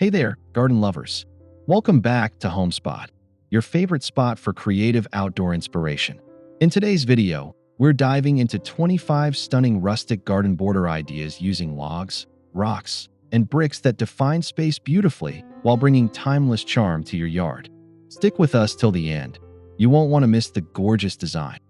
Hey there, garden lovers. Welcome back to Homespot, your favorite spot for creative outdoor inspiration. In today's video, we're diving into 25 stunning rustic garden border ideas using logs, rocks, and bricks that define space beautifully while bringing timeless charm to your yard. Stick with us till the end. You won't want to miss the gorgeous design.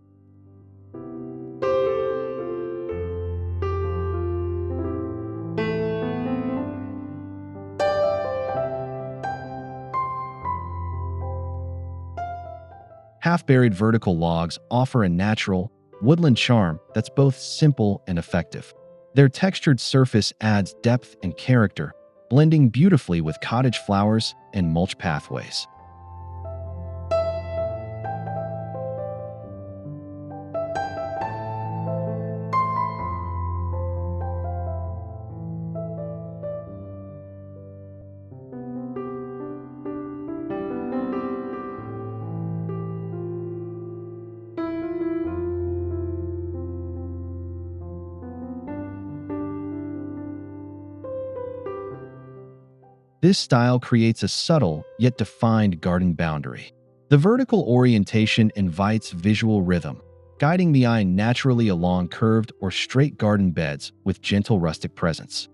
Half-buried vertical logs offer a natural, woodland charm that's both simple and effective. Their textured surface adds depth and character, blending beautifully with cottage flowers and mulch pathways. This style creates a subtle yet defined garden boundary. The vertical orientation invites visual rhythm, guiding the eye naturally along curved or straight garden beds with gentle rustic presence.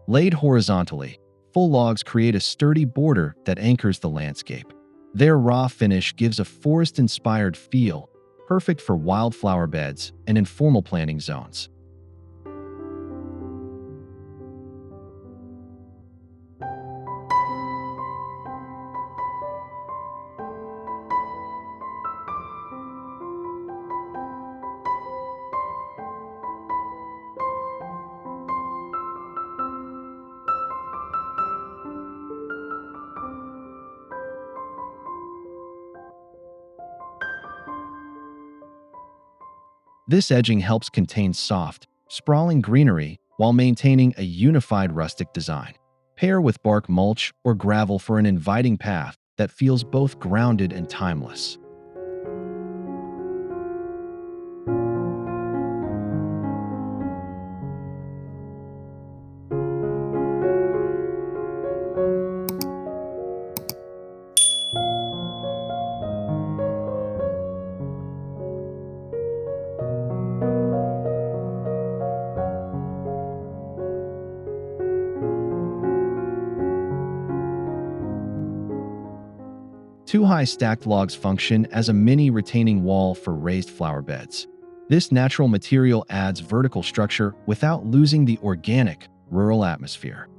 Laid horizontally, full logs create a sturdy border that anchors the landscape. Their raw finish gives a forest-inspired feel, perfect for wildflower beds and informal planting zones. This edging helps contain soft, sprawling greenery while maintaining a unified rustic design. Pair with bark mulch or gravel for an inviting path that feels both grounded and timeless. Two high stacked logs function as a mini retaining wall for raised flower beds. This natural material adds vertical structure without losing the organic, rural atmosphere.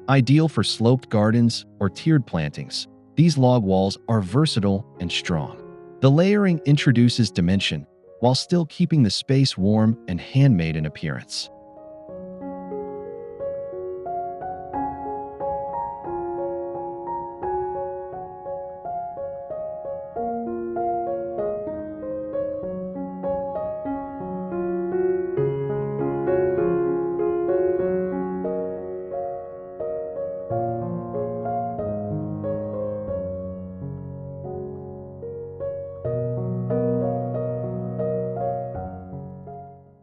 Ideal for sloped gardens or tiered plantings, these log walls are versatile and strong. The layering introduces dimension while still keeping the space warm and handmade in appearance.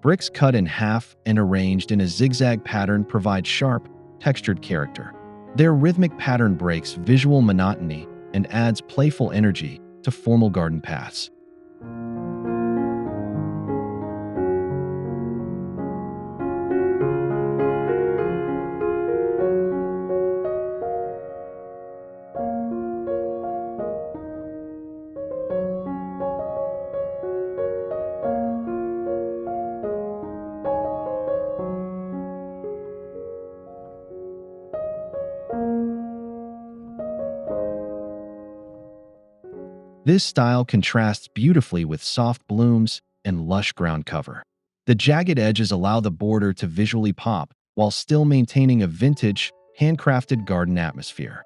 Bricks cut in half and arranged in a zigzag pattern provide sharp, textured character. Their rhythmic pattern breaks visual monotony and adds playful energy to formal garden paths. This style contrasts beautifully with soft blooms and lush ground cover. The jagged edges allow the border to visually pop while still maintaining a vintage, handcrafted garden atmosphere.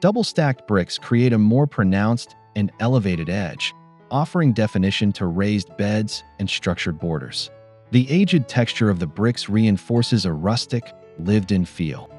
Double-stacked bricks create a more pronounced and elevated edge, offering definition to raised beds and structured borders. The aged texture of the bricks reinforces a rustic, lived-in feel.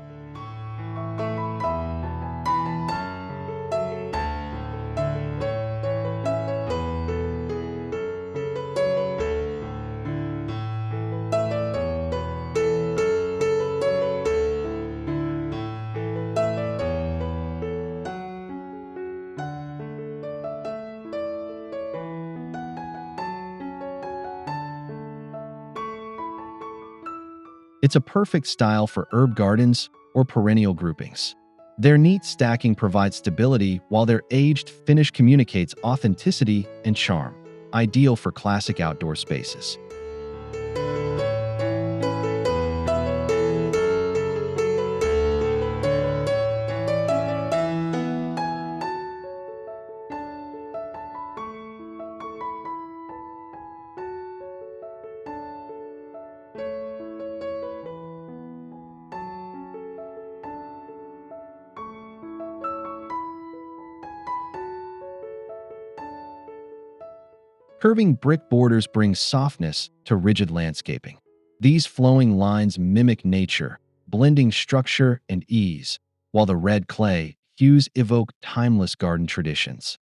It's a perfect style for herb gardens or perennial groupings. Their neat stacking provides stability, while their aged finish communicates authenticity and charm, ideal for classic outdoor spaces. Curving brick borders bring softness to rigid landscaping. These flowing lines mimic nature, blending structure and ease, while the red clay hues evoke timeless garden traditions.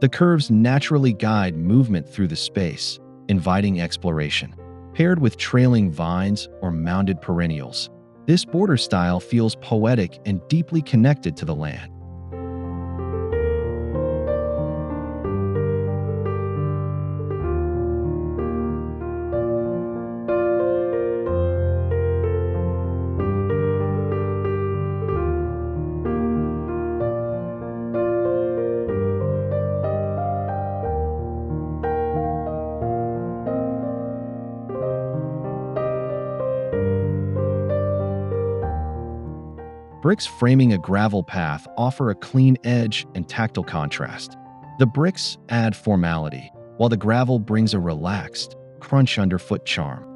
The curves naturally guide movement through the space, inviting exploration. Paired with trailing vines or mounded perennials, this border style feels poetic and deeply connected to the land. Bricks framing a gravel path offer a clean edge and tactile contrast. The bricks add formality, while the gravel brings a relaxed, crunch underfoot charm.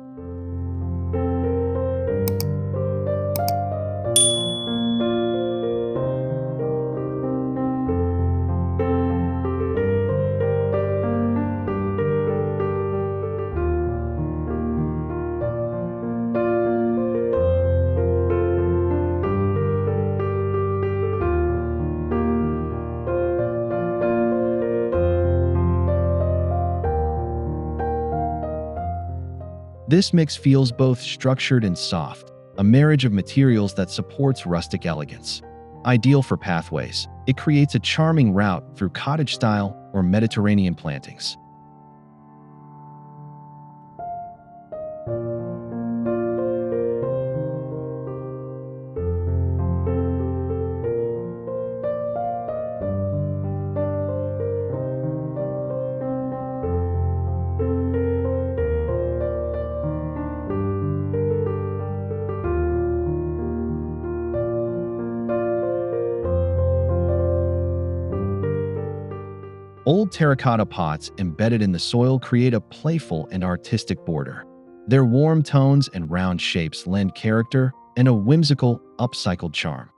This mix feels both structured and soft, a marriage of materials that supports rustic elegance. Ideal for pathways, it creates a charming route through cottage-style or Mediterranean plantings. Old terracotta pots embedded in the soil create a playful and artistic border. Their warm tones and round shapes lend character and a whimsical, upcycled charm.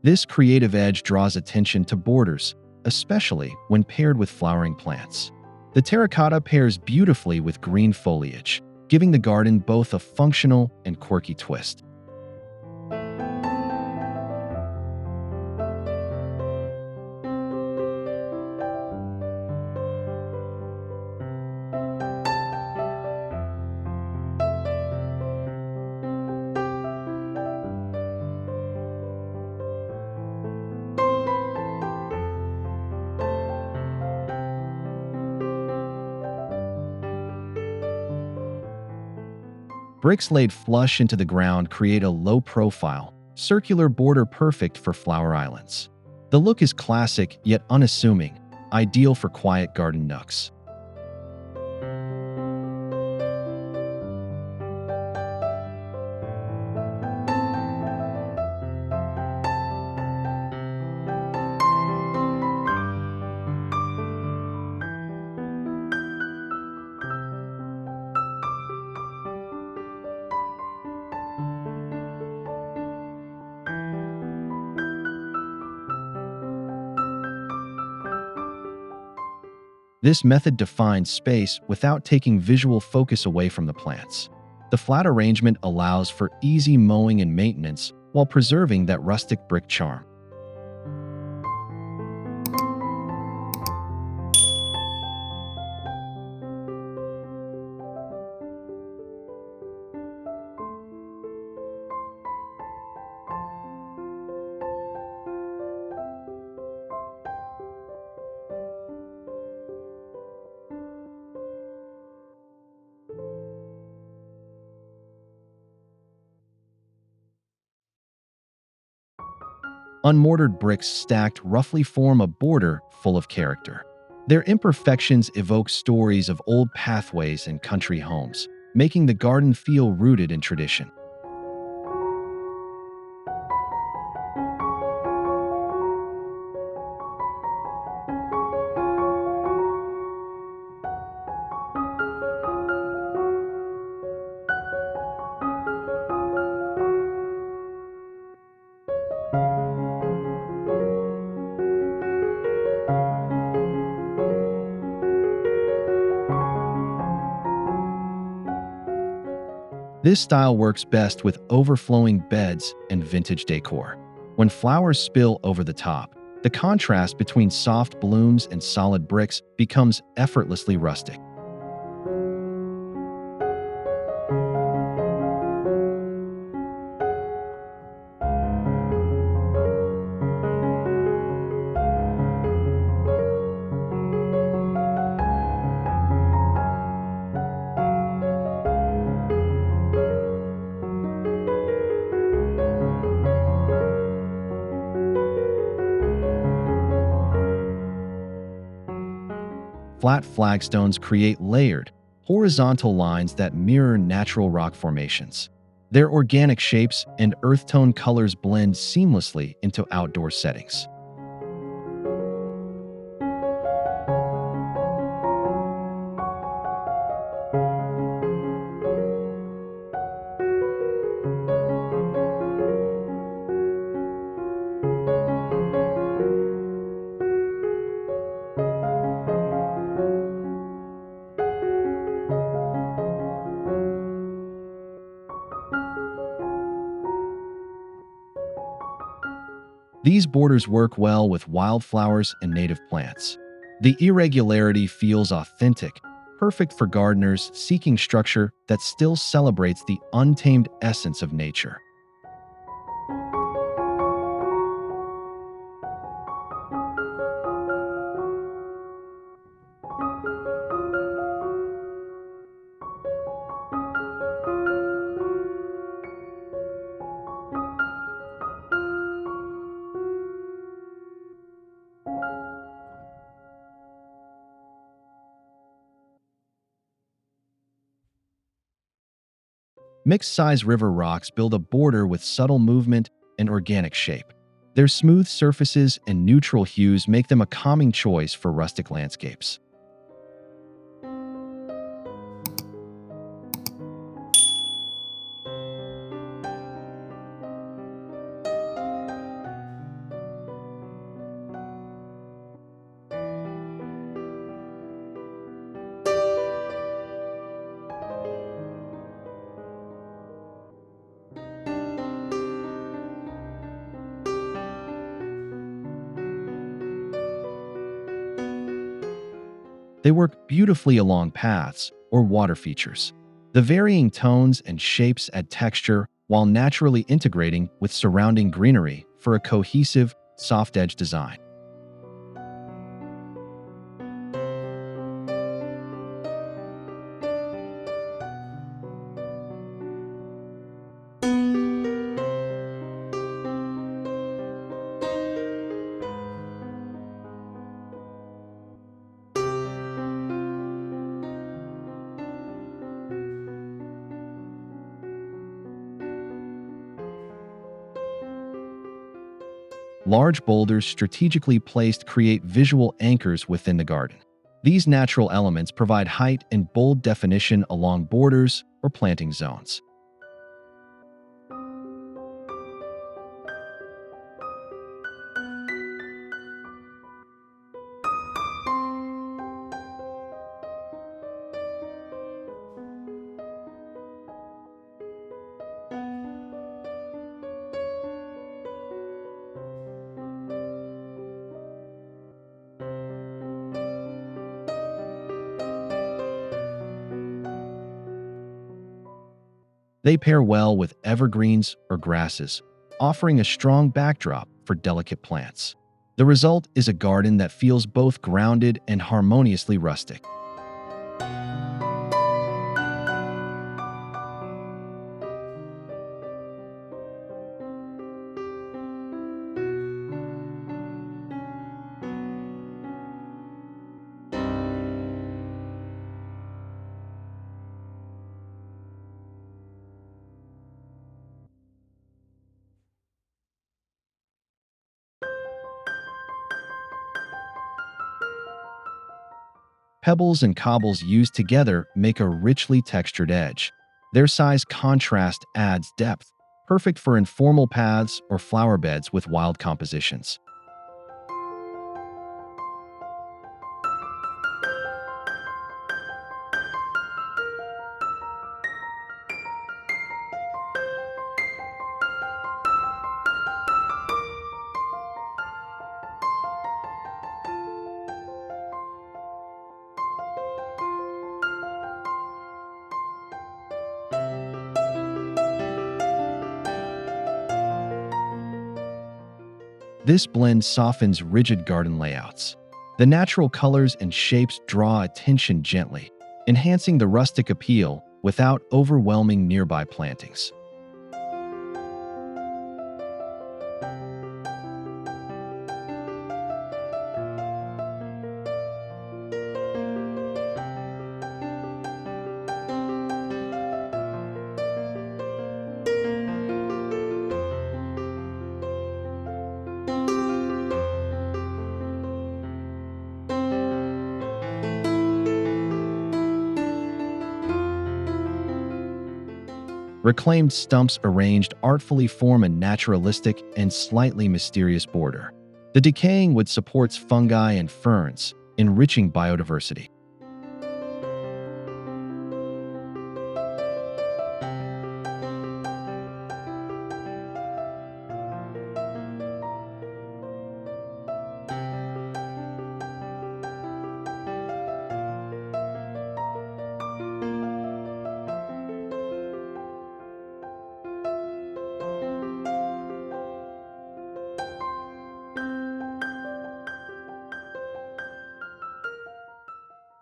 This creative edge draws attention to borders, especially when paired with flowering plants. The terracotta pairs beautifully with green foliage, giving the garden both a functional and quirky twist. Bricks laid flush into the ground create a low-profile, circular border perfect for flower islands. The look is classic yet unassuming, ideal for quiet garden nooks. This method defines space without taking visual focus away from the plants. The flat arrangement allows for easy mowing and maintenance while preserving that rustic brick charm. Unmortared bricks stacked roughly form a border full of character. Their imperfections evoke stories of old pathways and country homes, making the garden feel rooted in tradition. This style works best with overflowing beds and vintage decor. When flowers spill over the top, the contrast between soft blooms and solid bricks becomes effortlessly rustic. Flat flagstones create layered, horizontal lines that mirror natural rock formations. Their organic shapes and earth tone colors blend seamlessly into outdoor settings. These borders work well with wildflowers and native plants. The irregularity feels authentic, perfect for gardeners seeking structure that still celebrates the untamed essence of nature. Mixed-size river rocks build a border with subtle movement and organic shape. Their smooth surfaces and neutral hues make them a calming choice for rustic landscapes. They work beautifully along paths or water features. The varying tones and shapes add texture while naturally integrating with surrounding greenery for a cohesive, soft-edge design. Large boulders strategically placed create visual anchors within the garden. These natural elements provide height and bold definition along borders or planting zones. They pair well with evergreens or grasses, offering a strong backdrop for delicate plants. The result is a garden that feels both grounded and harmoniously rustic. Pebbles and cobbles used together make a richly textured edge. Their size contrast adds depth, perfect for informal paths or flower beds with wild compositions. This blend softens rigid garden layouts. The natural colors and shapes draw attention gently, enhancing the rustic appeal without overwhelming nearby plantings. Reclaimed stumps arranged artfully form a naturalistic and slightly mysterious border. The decaying wood supports fungi and ferns, enriching biodiversity.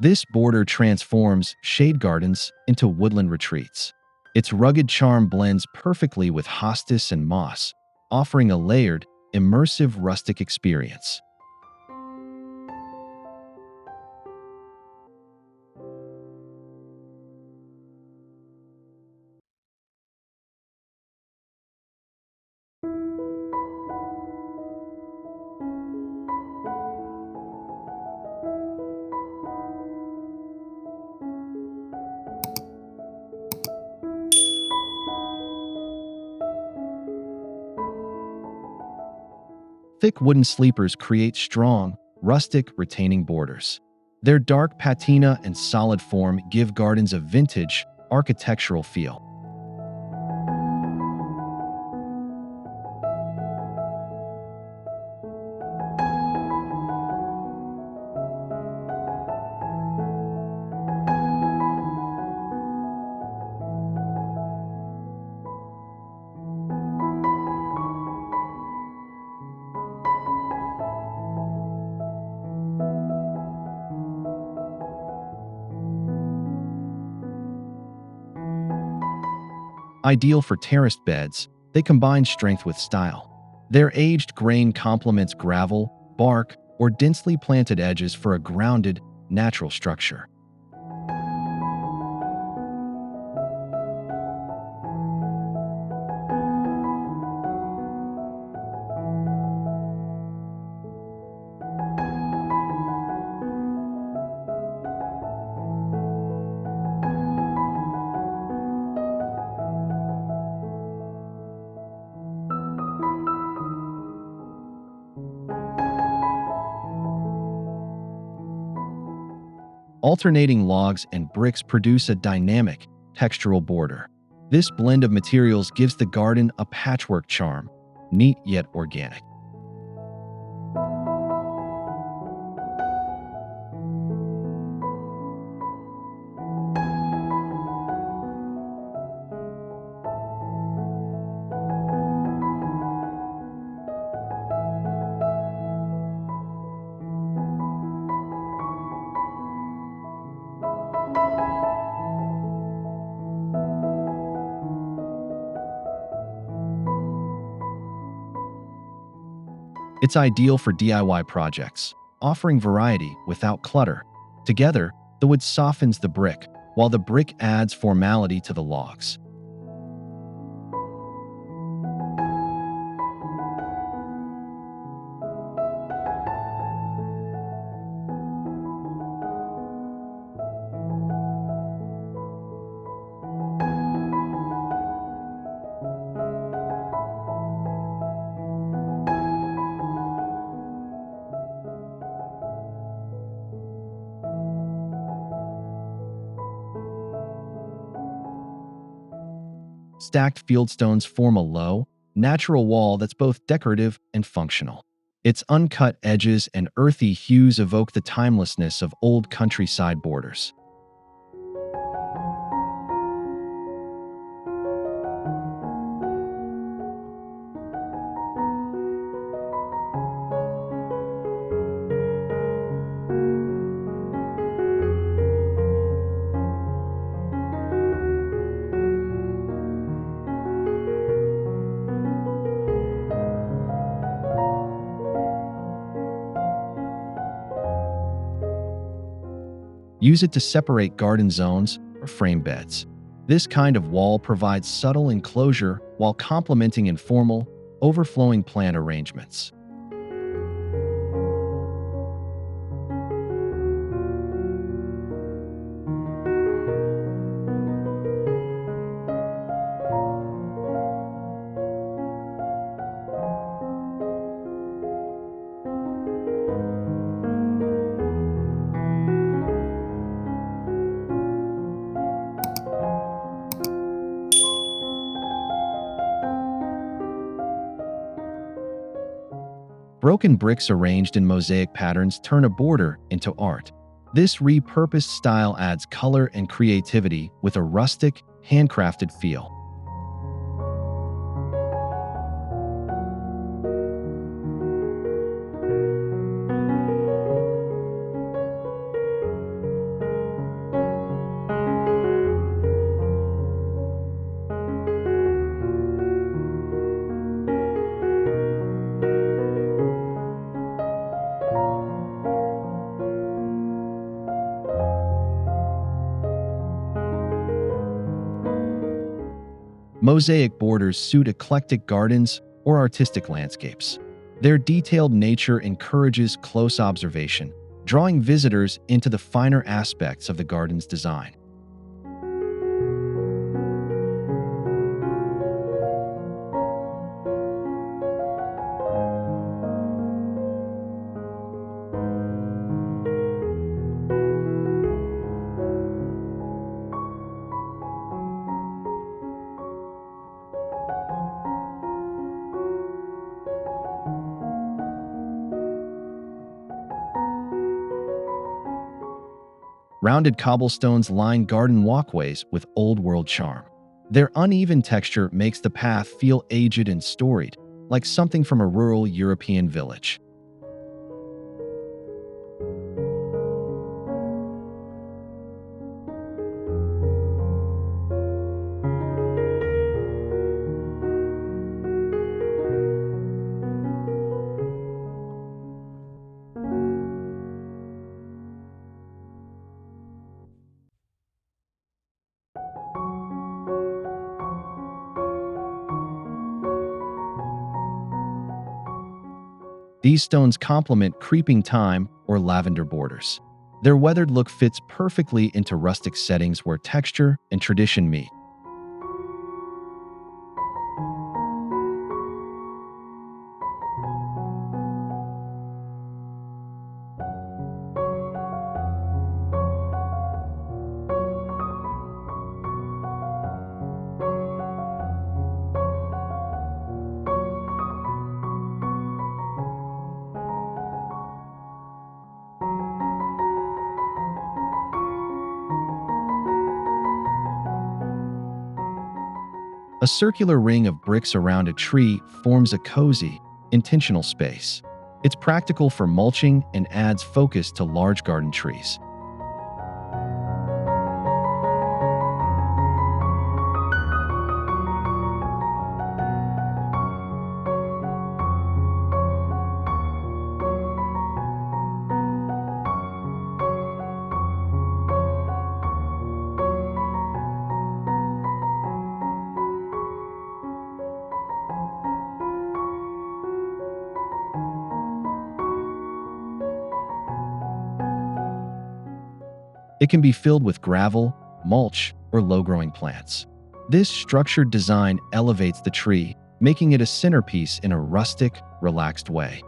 This border transforms shade gardens into woodland retreats. Its rugged charm blends perfectly with hostas and moss, offering a layered, immersive rustic experience. Thick wooden sleepers create strong, rustic, retaining borders. Their dark patina and solid form give gardens a vintage, architectural feel. Ideal for terraced beds, they combine strength with style. Their aged grain complements gravel, bark, or densely planted edges for a grounded, natural structure. Alternating logs and bricks produce a dynamic, textural border. This blend of materials gives the garden a patchwork charm, neat yet organic. It's ideal for DIY projects, offering variety without clutter. Together, the wood softens the brick, while the brick adds formality to the logs. Stacked fieldstones form a low, natural wall that's both decorative and functional. Its uncut edges and earthy hues evoke the timelessness of old countryside borders. Use it to separate garden zones or frame beds. This kind of wall provides subtle enclosure while complementing informal, overflowing plant arrangements. Broken bricks arranged in mosaic patterns turn a border into art. This repurposed style adds color and creativity with a rustic, handcrafted feel. Mosaic borders suit eclectic gardens or artistic landscapes. Their detailed nature encourages close observation, drawing visitors into the finer aspects of the garden's design. Rounded cobblestones line garden walkways with old-world charm. Their uneven texture makes the path feel aged and storied, like something from a rural European village. These stones complement creeping thyme or lavender borders. Their weathered look fits perfectly into rustic settings where texture and tradition meet. A circular ring of bricks around a tree forms a cozy, intentional space. It's practical for mulching and adds focus to large garden trees. It can be filled with gravel, mulch, or low-growing plants. This structured design elevates the tree, making it a centerpiece in a rustic, relaxed way.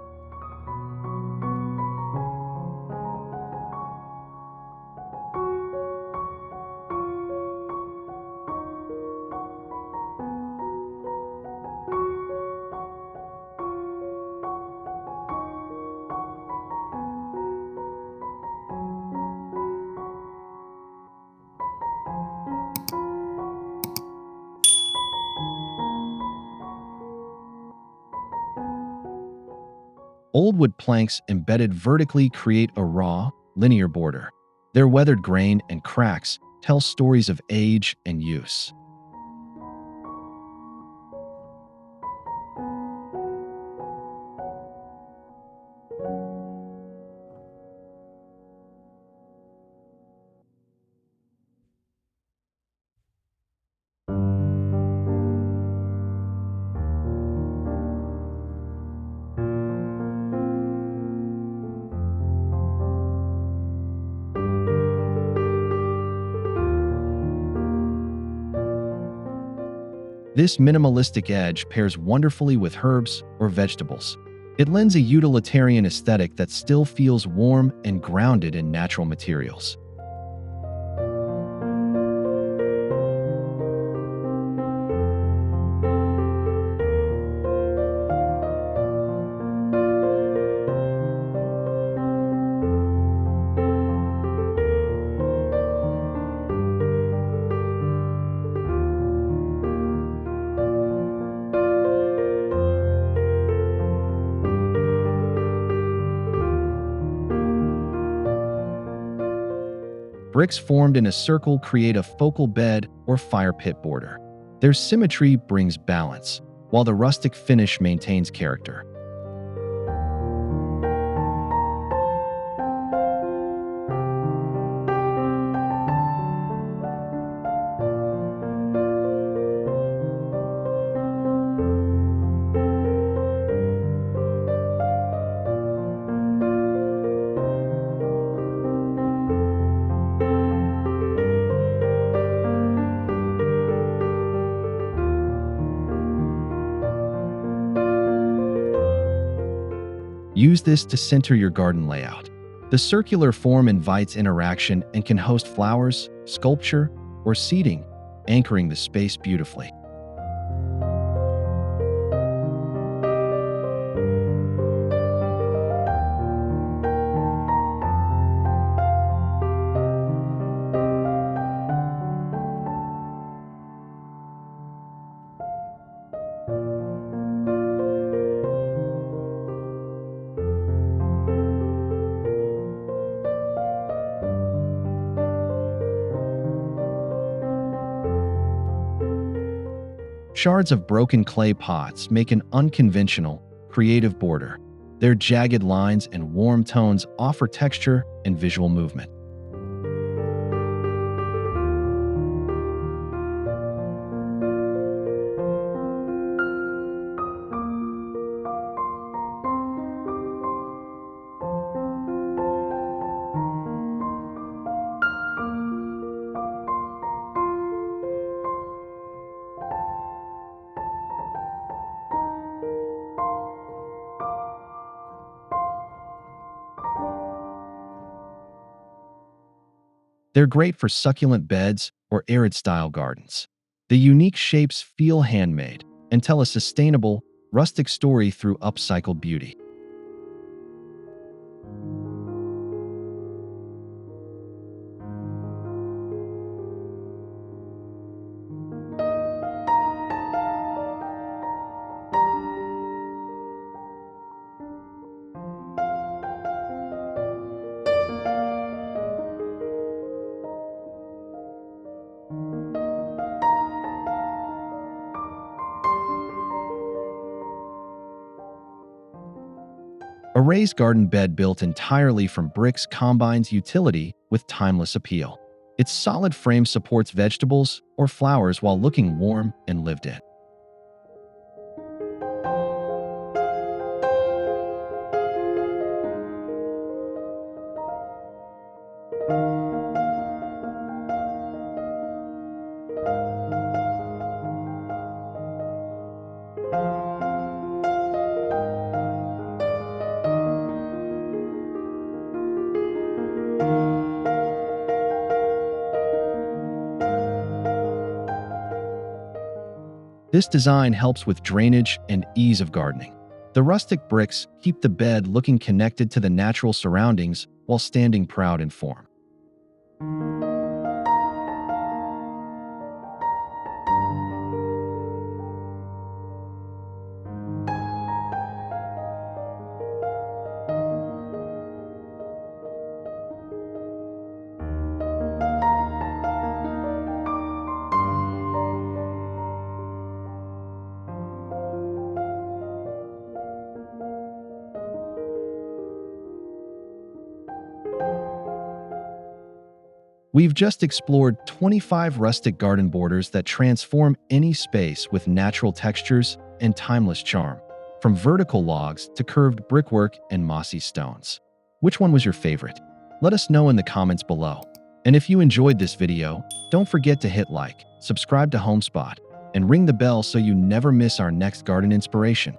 Old wood planks embedded vertically create a raw, linear border. Their weathered grain and cracks tell stories of age and use. This minimalistic edge pairs wonderfully with herbs or vegetables. It lends a utilitarian aesthetic that still feels warm and grounded in natural materials. Bricks formed in a circle create a focal bed or fire pit border. Their symmetry brings balance, while the rustic finish maintains character. Use this to center your garden layout. The circular form invites interaction and can host flowers, sculpture, or seating, anchoring the space beautifully. Shards of broken clay pots make an unconventional, creative border. Their jagged lines and warm tones offer texture and visual movement. They're great for succulent beds or arid-style gardens. The unique shapes feel handmade and tell a sustainable, rustic story through upcycled beauty. A raised garden bed built entirely from bricks combines utility with timeless appeal. Its solid frame supports vegetables or flowers while looking warm and lived in. This design helps with drainage and ease of gardening. The rustic bricks keep the bed looking connected to the natural surroundings while standing proud in form. We've just explored 25 rustic garden borders that transform any space with natural textures and timeless charm, from vertical logs to curved brickwork and mossy stones. Which one was your favorite? Let us know in the comments below. And if you enjoyed this video, don't forget to hit like, subscribe to Homespot, and ring the bell so you never miss our next garden inspiration.